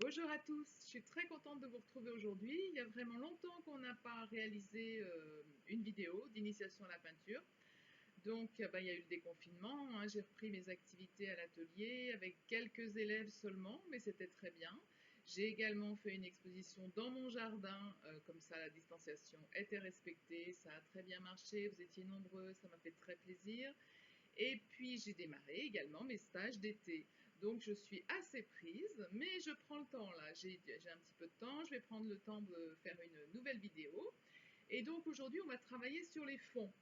Bonjour à tous, je suis très contente de vous retrouver aujourd'hui. Il y a vraiment longtemps qu'on n'a pas réalisé une vidéo d'initiation à la peinture. Donc, il y a eu le déconfinement, hein, j'ai repris mes activités à l'atelier avec quelques élèves seulement, mais c'était très bien. J'ai également fait une exposition dans mon jardin, comme ça la distanciation était respectée, ça a très bien marché, vous étiez nombreux, ça m'a fait très plaisir. Et puis j'ai démarré également mes stages d'été. Donc je suis assez prise, mais je prends le temps là. J'ai un petit peu de temps, je vais prendre le temps de faire une nouvelle vidéo. Et donc aujourd'hui, on va travailler sur les fonds.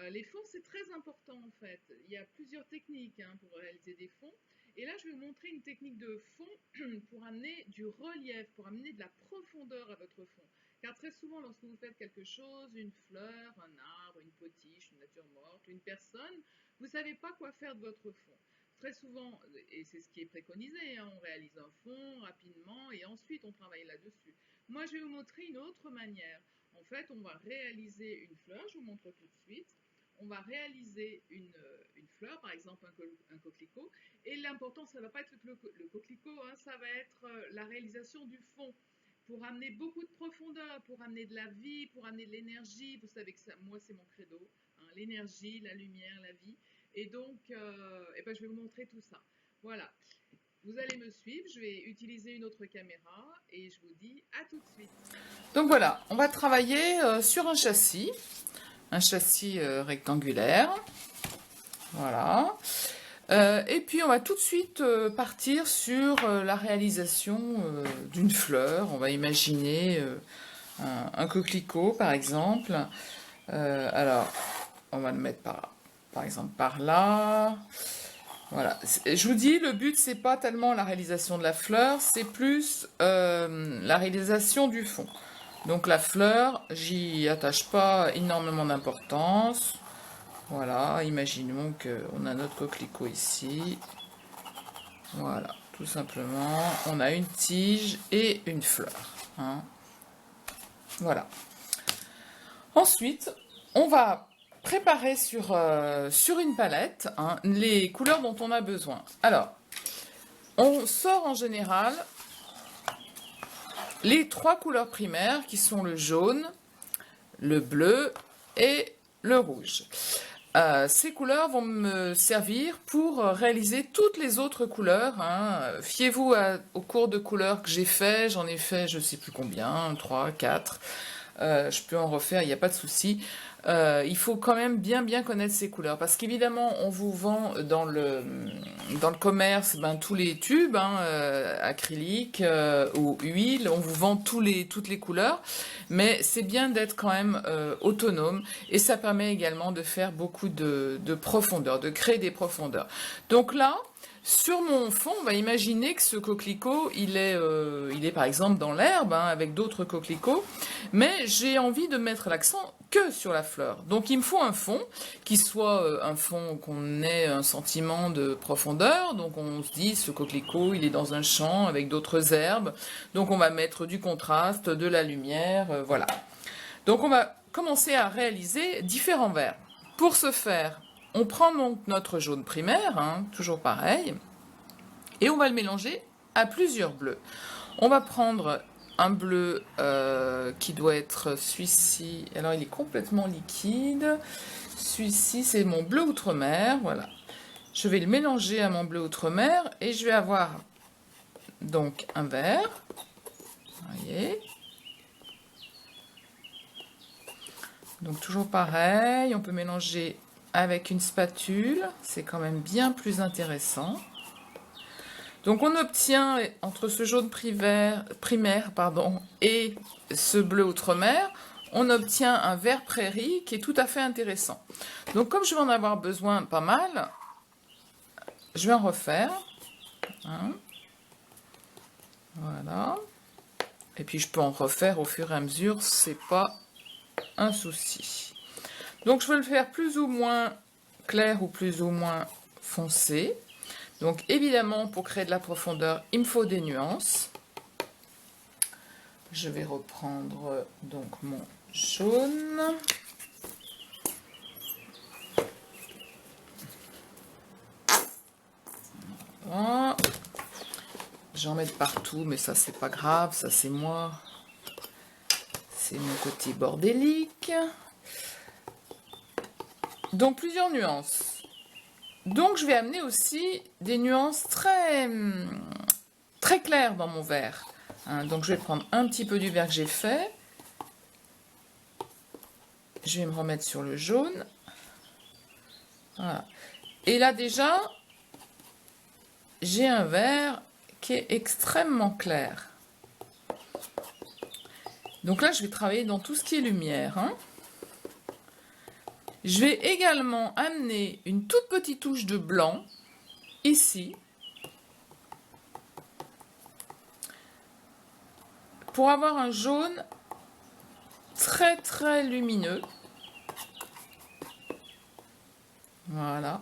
Les fonds, c'est très important en fait. Il y a plusieurs techniques pour réaliser des fonds. Et là, je vais vous montrer une technique de fond pour amener du relief, pour amener de la profondeur à votre fond. Car très souvent, lorsque vous faites quelque chose, une fleur, un arbre, une potiche, une nature morte, une personne, vous ne savez pas quoi faire de votre fond. Très souvent, et c'est ce qui est préconisé, on réalise un fond rapidement et ensuite on travaille là-dessus. Moi, je vais vous montrer une autre manière. En fait, on va réaliser une fleur, je vous montre tout de suite. On va réaliser une fleur, par exemple un coquelicot, et l'important, ça ne va pas être le coquelicot, ça va être la réalisation du fond, pour amener beaucoup de profondeur, pour amener de la vie, pour amener de l'énergie. Vous savez que ça, moi, c'est mon credo, l'énergie, la lumière, la vie. Et donc, je vais vous montrer tout ça. Voilà. Vous allez me suivre, je vais utiliser une autre caméra et je vous dis à tout de suite. Donc voilà, on va travailler sur un châssis rectangulaire. Voilà. Et puis on va tout de suite partir sur la réalisation d'une fleur. On va imaginer un coquelicot par exemple. Alors, on va le mettre par exemple par là. Voilà. Je vous dis, le but, c'est pas tellement la réalisation de la fleur, c'est plus la réalisation du fond. Donc la fleur, j'y attache pas énormément d'importance. Voilà, imaginons qu'on a notre coquelicot ici. Voilà, tout simplement, on a une tige et une fleur. Voilà. Ensuite, on va préparer sur une palette les couleurs dont on a besoin. Alors, on sort en général les trois couleurs primaires qui sont le jaune, le bleu et le rouge. Ces couleurs vont me servir pour réaliser toutes les autres couleurs. Fiez-vous au cours de couleurs que j'ai fait. J'en ai fait je ne sais plus combien, 3, 4. Je peux en refaire, il n'y a pas de souci. Il faut quand même bien connaître ces couleurs parce qu'évidemment on vous vend dans le commerce tous les tubes acryliques ou huile, on vous vend toutes les couleurs, mais c'est bien d'être quand même autonome et ça permet également de faire beaucoup de profondeur, de créer des profondeurs. Donc là, sur mon fond, on va imaginer que ce coquelicot, il est par exemple dans l'herbe, avec d'autres coquelicots, mais j'ai envie de mettre l'accent que sur la fleur. Donc il me faut un fond, qui soit un fond qu'on ait un sentiment de profondeur, donc on se dit, ce coquelicot, il est dans un champ avec d'autres herbes, donc on va mettre du contraste, de la lumière, voilà. Donc on va commencer à réaliser différents verts. Pour ce faire, on prend donc notre jaune primaire, toujours pareil, et on va le mélanger à plusieurs bleus. On va prendre un bleu qui doit être celui-ci, alors il est complètement liquide, celui-ci c'est mon bleu outre-mer, voilà. Je vais le mélanger à mon bleu outre-mer et je vais avoir donc un vert, vous voyez. Donc toujours pareil, on peut mélanger avec une spatule, c'est quand même bien plus intéressant. Donc on obtient, entre ce jaune primaire et ce bleu outre-mer, on obtient un vert prairie qui est tout à fait intéressant. Donc comme je vais en avoir besoin pas mal, je vais en refaire. Voilà. Et puis je peux en refaire au fur et à mesure, c'est pas un souci. Donc je vais le faire plus ou moins clair ou plus ou moins foncé. Donc évidemment, pour créer de la profondeur, il me faut des nuances. Je vais reprendre donc mon jaune. Voilà. j'en mets partout, mais ça c'est pas grave, ça c'est moi. C'est mon côté bordélique. Donc plusieurs nuances. Donc je vais amener aussi des nuances très claires dans mon verre. Hein, donc je vais prendre un petit peu du verre que j'ai fait. Je vais me remettre sur le jaune. Voilà. Et là déjà, j'ai un verre qui est extrêmement clair. Donc là, je vais travailler dans tout ce qui est lumière. Hein. Je vais également amener une toute petite touche de blanc, ici, pour avoir un jaune très lumineux. Voilà.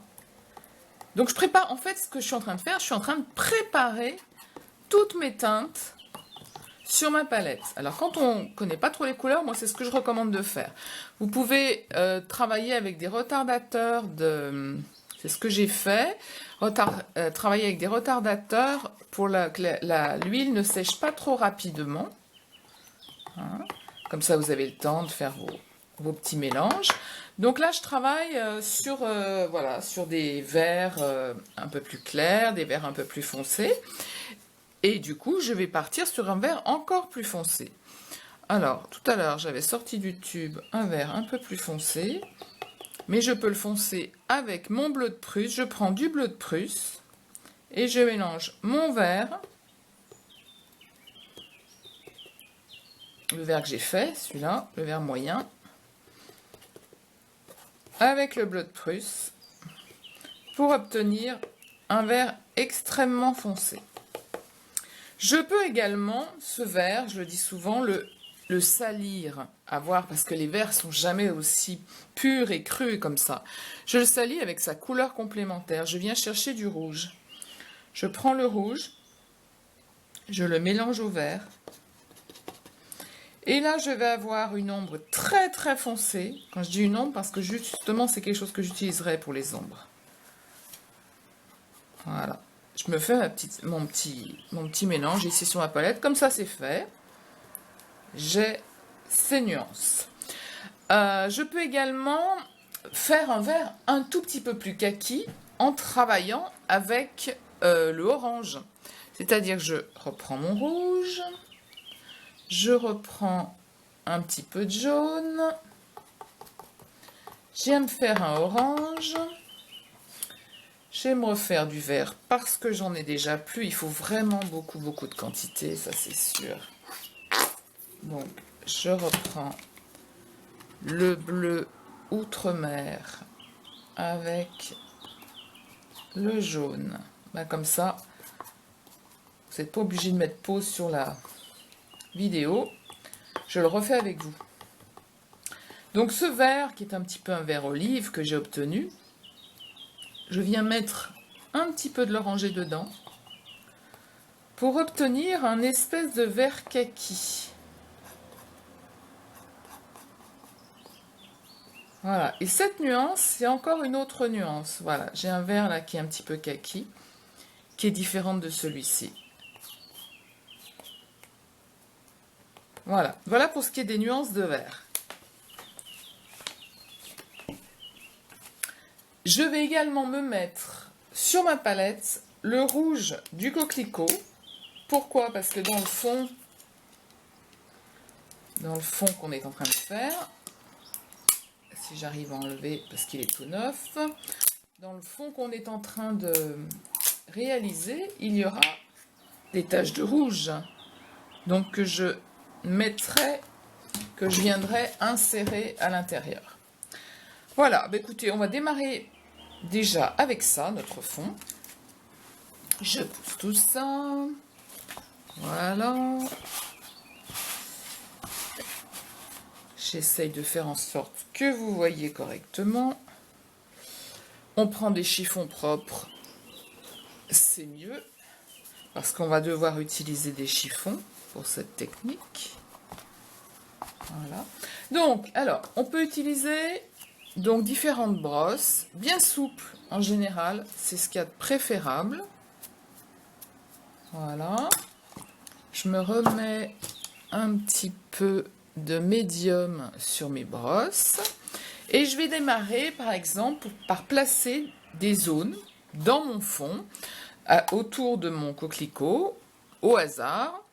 Donc je prépare, en fait, ce que je suis en train de faire, je suis en train de préparer toutes mes teintes sur ma palette. Alors quand on ne connaît pas trop les couleurs, moi c'est ce que je recommande de faire. Vous pouvez travailler avec des retardateurs de... C'est ce que j'ai fait. Travailler avec des retardateurs pour que l'huile ne sèche pas trop rapidement. Hein. Comme ça vous avez le temps de faire vos petits mélanges. Donc là je travaille voilà, sur des verts un peu plus clairs, des verts un peu plus foncés. Et du coup, je vais partir sur un vert encore plus foncé. Alors, tout à l'heure, j'avais sorti du tube un vert un peu plus foncé. Mais je peux le foncer avec mon bleu de Prusse. Je prends du bleu de Prusse et je mélange mon vert. Le vert que j'ai fait, celui-là, le vert moyen. Avec le bleu de Prusse. Pour obtenir un vert extrêmement foncé. Je peux également, ce vert, je le dis souvent, le salir, à voir, parce que les verts sont jamais aussi purs et crus comme ça. Je le salis avec sa couleur complémentaire. Je viens chercher du rouge. Je prends le rouge, je le mélange au vert. Et là, je vais avoir une ombre très foncée. Quand je dis une ombre, parce que justement, c'est quelque chose que j'utiliserai pour les ombres. Voilà. Je me fais mon petit mélange ici sur ma palette. Comme ça, c'est fait. J'ai ces nuances. Je peux également faire un vert un tout petit peu plus kaki en travaillant avec le orange. C'est-à-dire que je reprends mon rouge. Je reprends un petit peu de jaune. J'aime faire un orange. Je vais me refaire du vert parce que j'en ai déjà plus. Il faut vraiment beaucoup de quantité, ça c'est sûr. Donc, je reprends le bleu outre-mer avec le jaune. Là, comme ça, vous n'êtes pas obligé de mettre pause sur la vidéo. Je le refais avec vous. Donc, ce vert, qui est un petit peu un vert olive que j'ai obtenu, je viens mettre un petit peu de l'oranger dedans pour obtenir un espèce de vert kaki. Voilà, et cette nuance, c'est encore une autre nuance. Voilà, j'ai un vert là qui est un petit peu kaki, qui est différente de celui-ci. Voilà, voilà pour ce qui est des nuances de vert. Je vais également me mettre sur ma palette le rouge du coquelicot. Pourquoi? Parce que dans le fond qu'on est en train de faire, si j'arrive à enlever parce qu'il est tout neuf, dans le fond qu'on est en train de réaliser, il y aura des taches de rouge. Donc que je viendrai insérer à l'intérieur. Voilà, bah écoutez, on va démarrer déjà avec ça, notre fond. Je pousse tout ça. Voilà. J'essaye de faire en sorte que vous voyez correctement. On prend des chiffons propres. C'est mieux. Parce qu'on va devoir utiliser des chiffons pour cette technique. Voilà. Donc, alors, on peut utiliser donc différentes brosses, bien souples en général, c'est ce qu'il y a de préférable. Voilà. Je me remets un petit peu de médium sur mes brosses. Et je vais démarrer, par exemple, par placer des zones dans mon fond, autour de mon coquelicot, au hasard.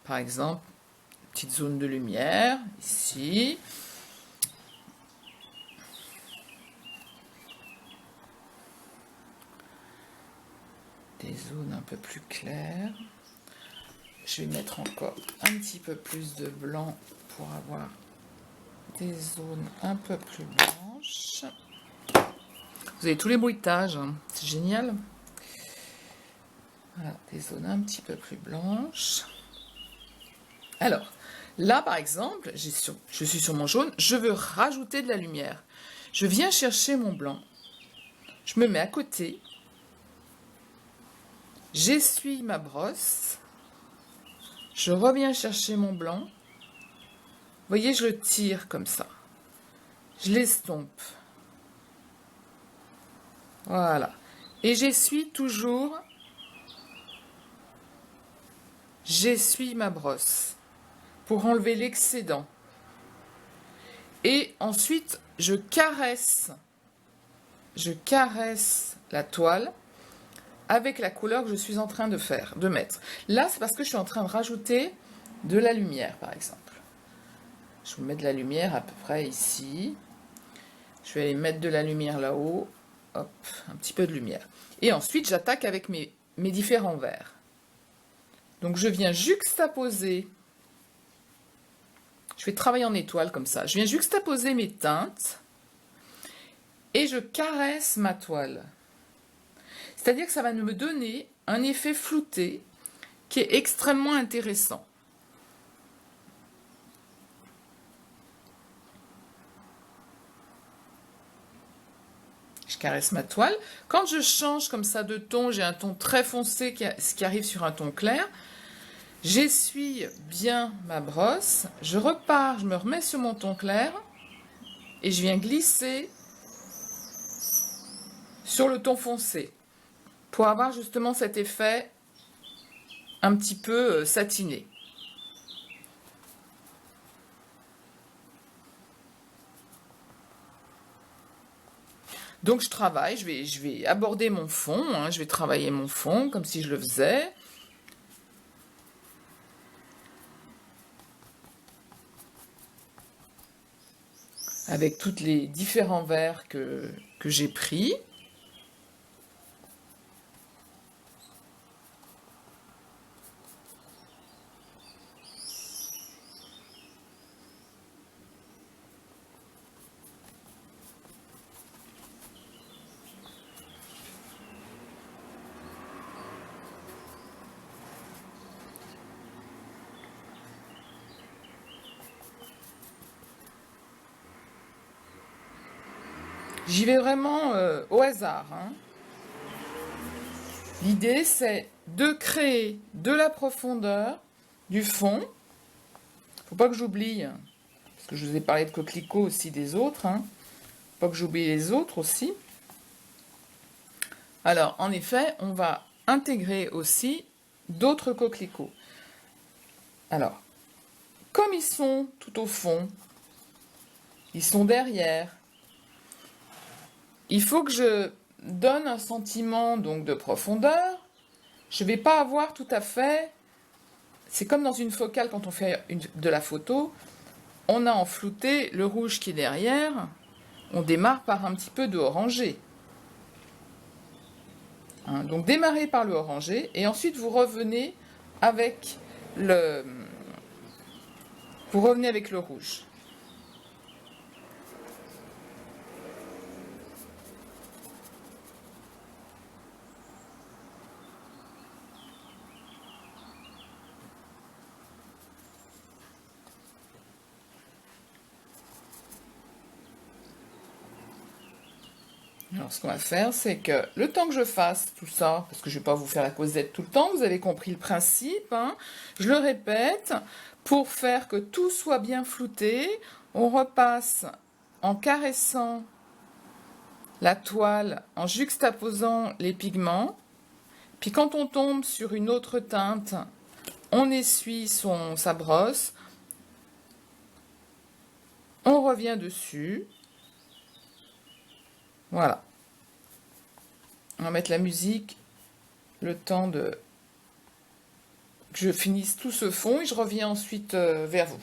Par exemple, petite zone de lumière, ici. Des zones un peu plus claires. Je vais mettre encore un petit peu plus de blanc pour avoir des zones un peu plus blanches. Vous avez tous les bruitages, hein. C'est génial. Voilà, des zones un petit peu plus blanches. Alors, là par exemple, je suis sur mon jaune, je veux rajouter de la lumière. Je viens chercher mon blanc, je me mets à côté, j'essuie ma brosse, je reviens chercher mon blanc. Vous voyez, je le tire comme ça. Je l'estompe. Voilà. Et j'essuie toujours. J'essuie ma brosse pour enlever l'excédent. Et ensuite, je caresse la toile avec la couleur que je suis en train de mettre. Là, c'est parce que je suis en train de rajouter de la lumière, par exemple. Je vous mets de la lumière à peu près ici. Je vais aller mettre de la lumière là-haut. Hop, un petit peu de lumière. Et ensuite, j'attaque avec mes différents verres. Donc, je viens juxtaposer. Je vais travailler en étoile comme ça. Je viens juxtaposer mes teintes et je caresse ma toile. C'est-à-dire que ça va me donner un effet flouté qui est extrêmement intéressant. Je caresse ma toile. Quand je change comme ça de ton, j'ai un ton très foncé qui arrive sur un ton clair. J'essuie bien ma brosse. Je repars, je me remets sur mon ton clair. Et je viens glisser sur le ton foncé. Pour avoir justement cet effet un petit peu satiné. Donc je travaille, je vais aborder mon fond, hein, je vais travailler mon fond comme si je le faisais. Avec tous les différents verres que j'ai pris. J'y vais vraiment au hasard, hein. L'idée, c'est de créer de la profondeur, du fond. Faut pas que j'oublie, parce que je vous ai parlé de coquelicots aussi des autres, hein. Faut pas que j'oublie les autres aussi. Alors, en effet, on va intégrer aussi d'autres coquelicots. Alors, comme ils sont tout au fond, ils sont derrière, il faut que je donne un sentiment donc de profondeur. Je ne vais pas avoir tout à fait... C'est comme dans une focale quand on fait de la photo. On a en flouté le rouge qui est derrière. On démarre par un petit peu de orangé. Hein, donc démarrez par le orangé et ensuite vous revenez avec le rouge. Alors, ce qu'on va faire, c'est que le temps que je fasse tout ça, parce que je ne vais pas vous faire la causette tout le temps, vous avez compris le principe, hein, je le répète, pour faire que tout soit bien flouté, on repasse en caressant la toile, en juxtaposant les pigments, Puis quand on tombe sur une autre teinte, on essuie sa brosse, on revient dessus. Voilà. On va mettre la musique, le temps de que je finisse tout ce fond et je reviens ensuite vers vous.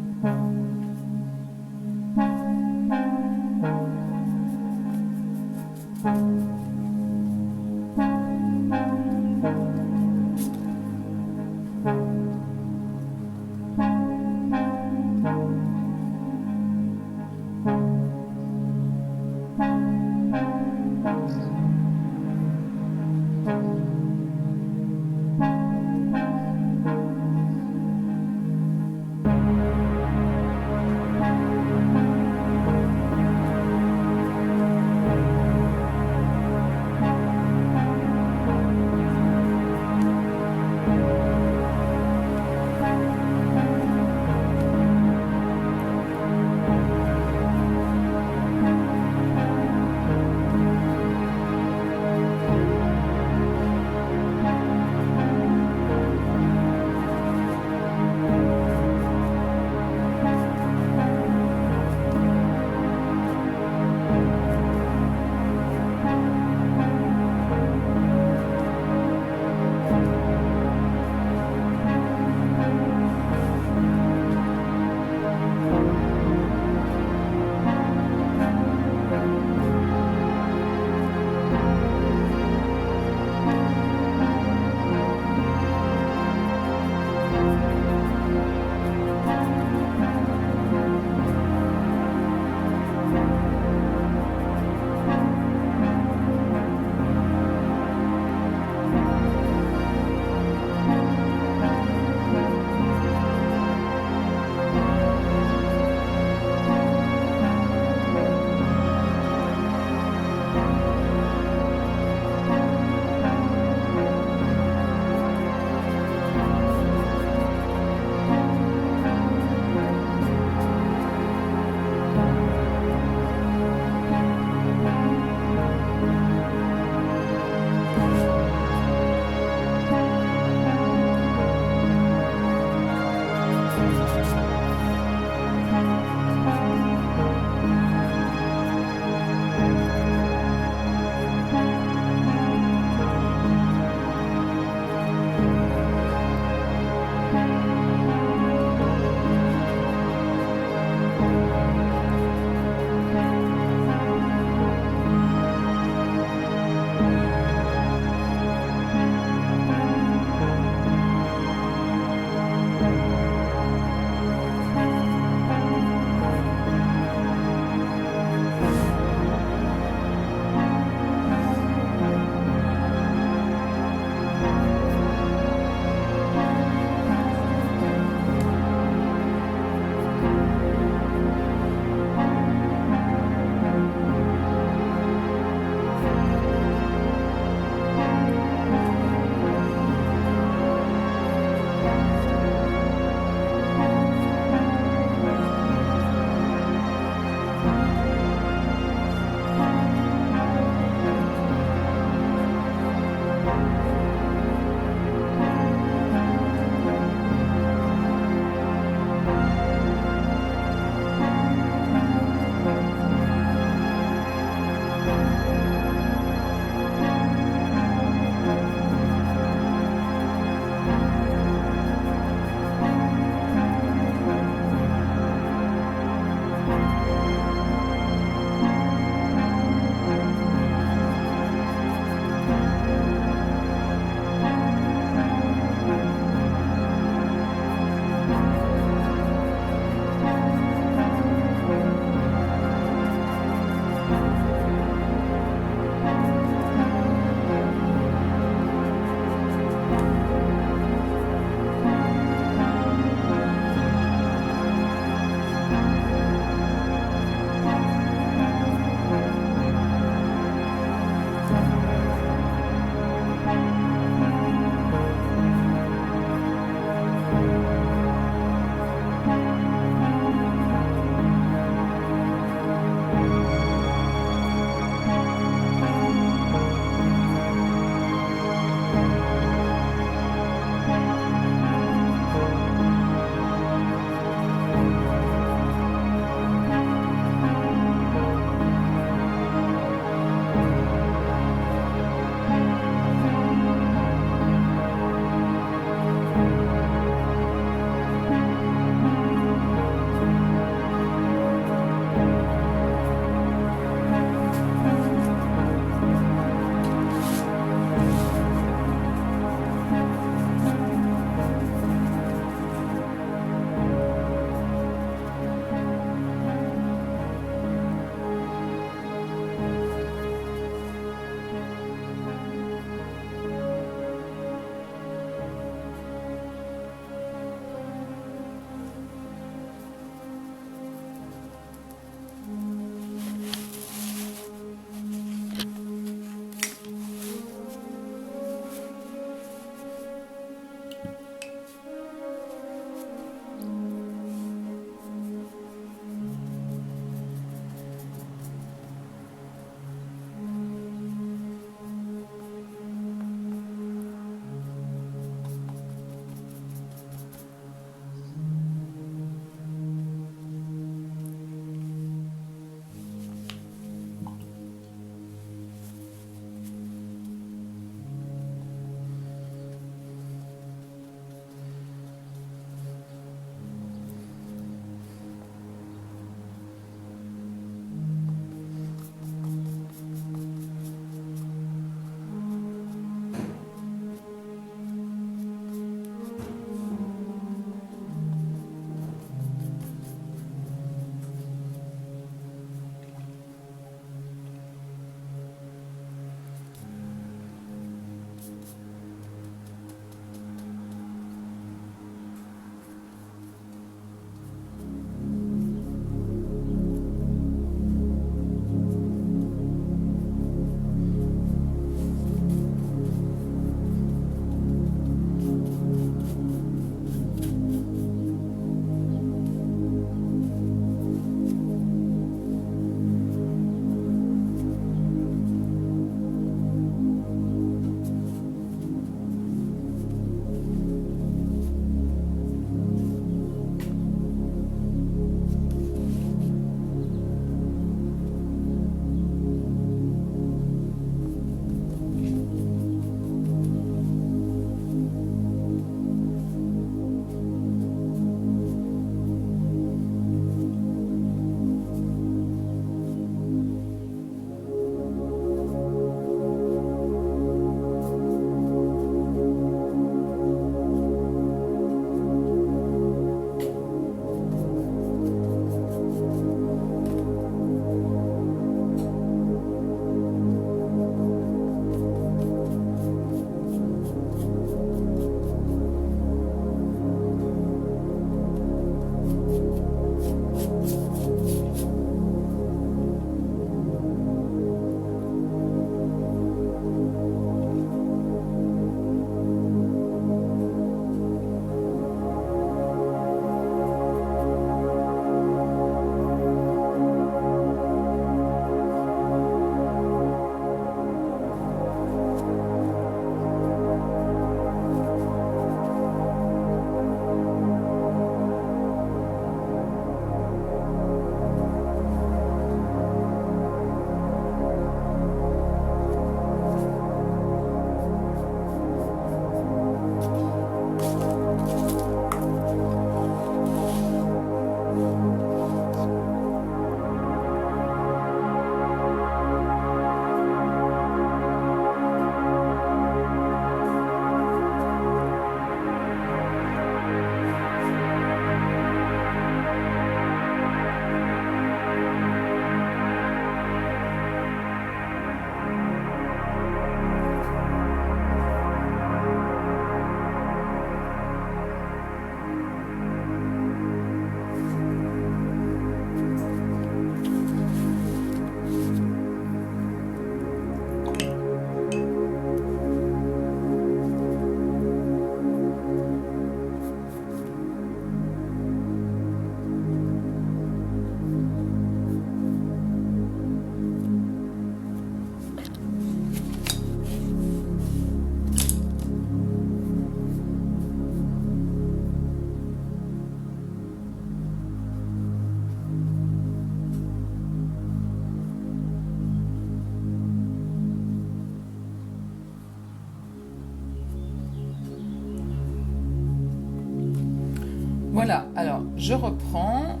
Voilà, alors je reprends.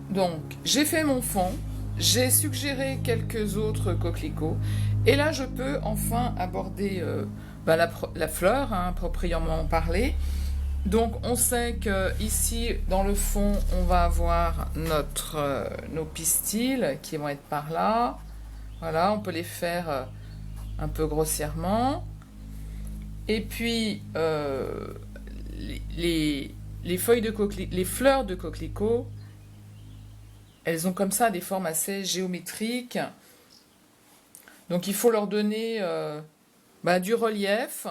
Donc j'ai fait mon fond, j'ai suggéré quelques autres coquelicots, et là je peux enfin aborder la fleur, hein, proprement parler. Donc on sait que ici dans le fond on va avoir nos pistils qui vont être par là. Voilà, on peut les faire un peu grossièrement. Et puis les feuilles de les fleurs de coquelicot, elles ont comme ça des formes assez géométriques. Donc il faut leur donner du relief.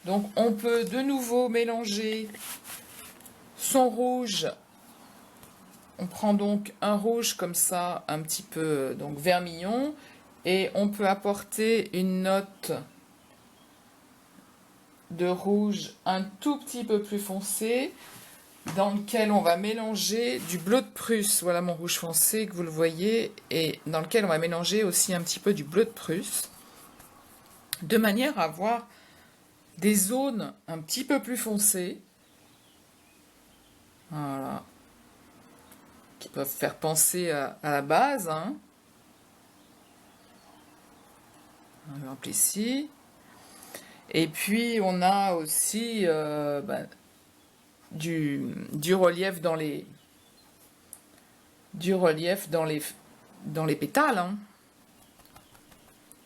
Donc on peut de nouveau mélanger son rouge. On prend donc un rouge comme ça, un petit peu donc vermillon. Et on peut apporter une note de rouge un tout petit peu plus foncé, dans lequel on va mélanger du bleu de Prusse. Voilà mon rouge foncé que vous le voyez, et dans lequel on va mélanger aussi un petit peu du bleu de Prusse, de manière à avoir des zones un petit peu plus foncées, voilà, qui peuvent faire penser à la base, hein. Par exemple ici. Et puis on a aussi du relief dans les pétales, hein,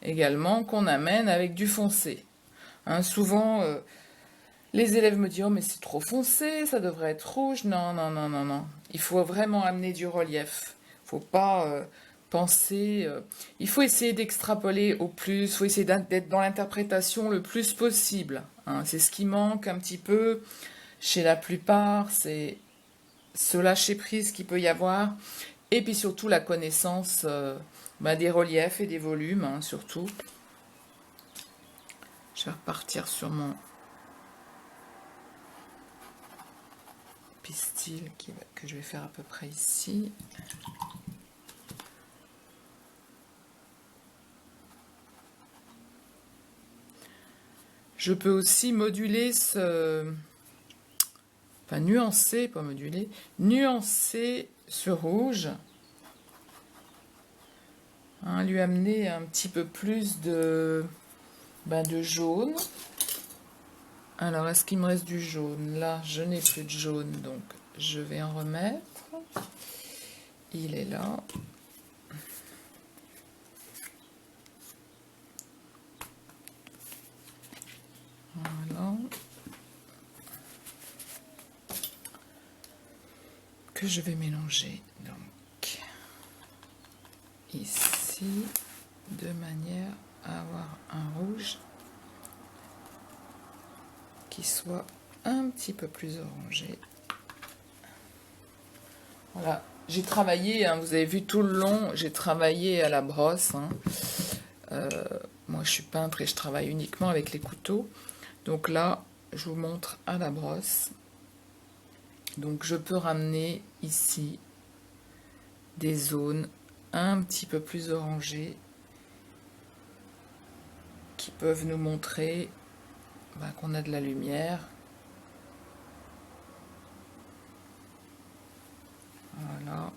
également, qu'on amène avec du foncé. Hein, souvent les élèves me disent: oh mais c'est trop foncé, ça devrait être rouge. Non, non, non, non, non. Il faut vraiment amener du relief. Il faut pas penser. Il faut essayer d'extrapoler au plus. Il faut essayer d'être dans l'interprétation le plus possible. Hein. C'est ce qui manque un petit peu chez la plupart. C'est ce lâcher-prise qu'il peut y avoir. Et puis surtout la connaissance des reliefs et des volumes, hein, surtout. Je vais repartir sur mon pistil que je vais faire à peu près ici. Je peux aussi moduler nuancer, pas moduler, nuancer ce rouge. Hein, lui amener un petit peu plus de jaune. Alors, est-ce qu'il me reste du jaune? Là, je n'ai plus de jaune, donc je vais en remettre. Il est là. Voilà. Que je vais mélanger, donc, ici, de manière à avoir un rouge qui soit un petit peu plus orangé. Voilà, j'ai travaillé, hein, vous avez vu tout le long, j'ai travaillé à la brosse. Hein. Moi, je suis peintre et je travaille uniquement avec les couteaux. Donc là, je vous montre à la brosse. Donc, je peux ramener ici des zones un petit peu plus orangées qui peuvent nous montrer qu'on a de la lumière. Voilà.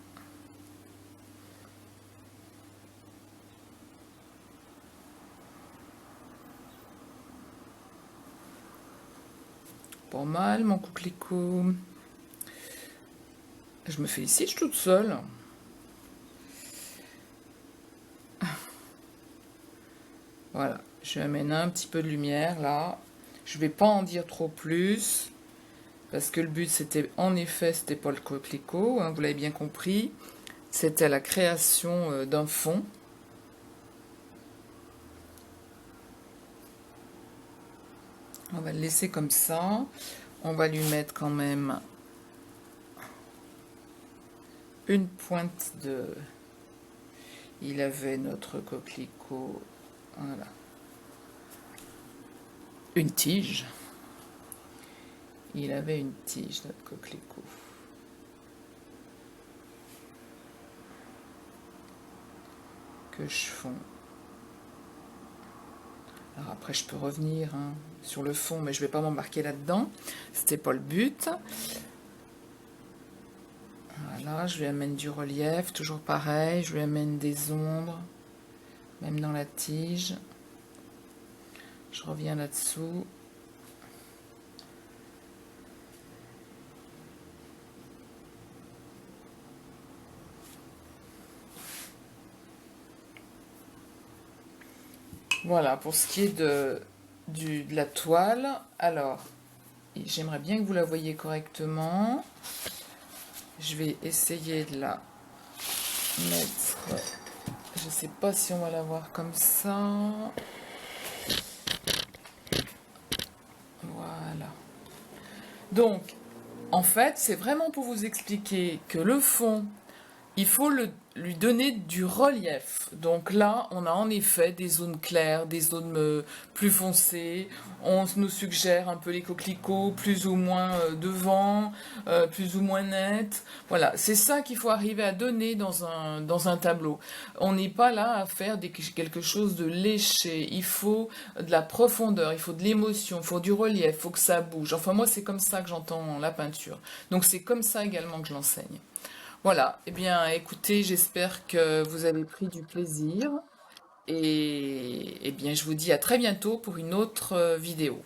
Pas mal, mon coquelicot. Je me félicite, je suis toute seule. Voilà, je vais amener un petit peu de lumière là. Je vais pas en dire trop plus. Parce que le but, c'était, en effet, c'était pas le coquelicot, hein, vous l'avez bien compris. C'était la création d'un fond. On va le laisser comme ça. On va lui mettre quand même une pointe de... Il avait notre coquelicot, voilà. Une tige. Il avait une tige, notre coquelicot. Que je fonds. Alors après, je peux revenir sur le fond, mais je ne vais pas m'embarquer là-dedans. C'était pas le but. Voilà, je lui amène du relief, toujours pareil, je lui amène des ombres, même dans la tige. Je reviens là-dessous. Voilà, pour ce qui est de la toile, alors, j'aimerais bien que vous la voyiez correctement. Je vais essayer de la mettre, je ne sais pas si on va la voir comme ça. Voilà. Donc, en fait, c'est vraiment pour vous expliquer que le fond, il faut lui donner du relief. Donc là, on a en effet des zones claires, des zones plus foncées. On nous suggère un peu les coquelicots plus ou moins devant, plus ou moins net. Voilà, c'est ça qu'il faut arriver à donner dans un tableau. On n'est pas là à faire quelque chose de léché. Il faut de la profondeur, il faut de l'émotion, il faut du relief, il faut que ça bouge. Enfin, moi, c'est comme ça que j'entends la peinture. Donc c'est comme ça également que je l'enseigne. Voilà, eh bien écoutez, j'espère que vous avez pris du plaisir et eh bien je vous dis à très bientôt pour une autre vidéo.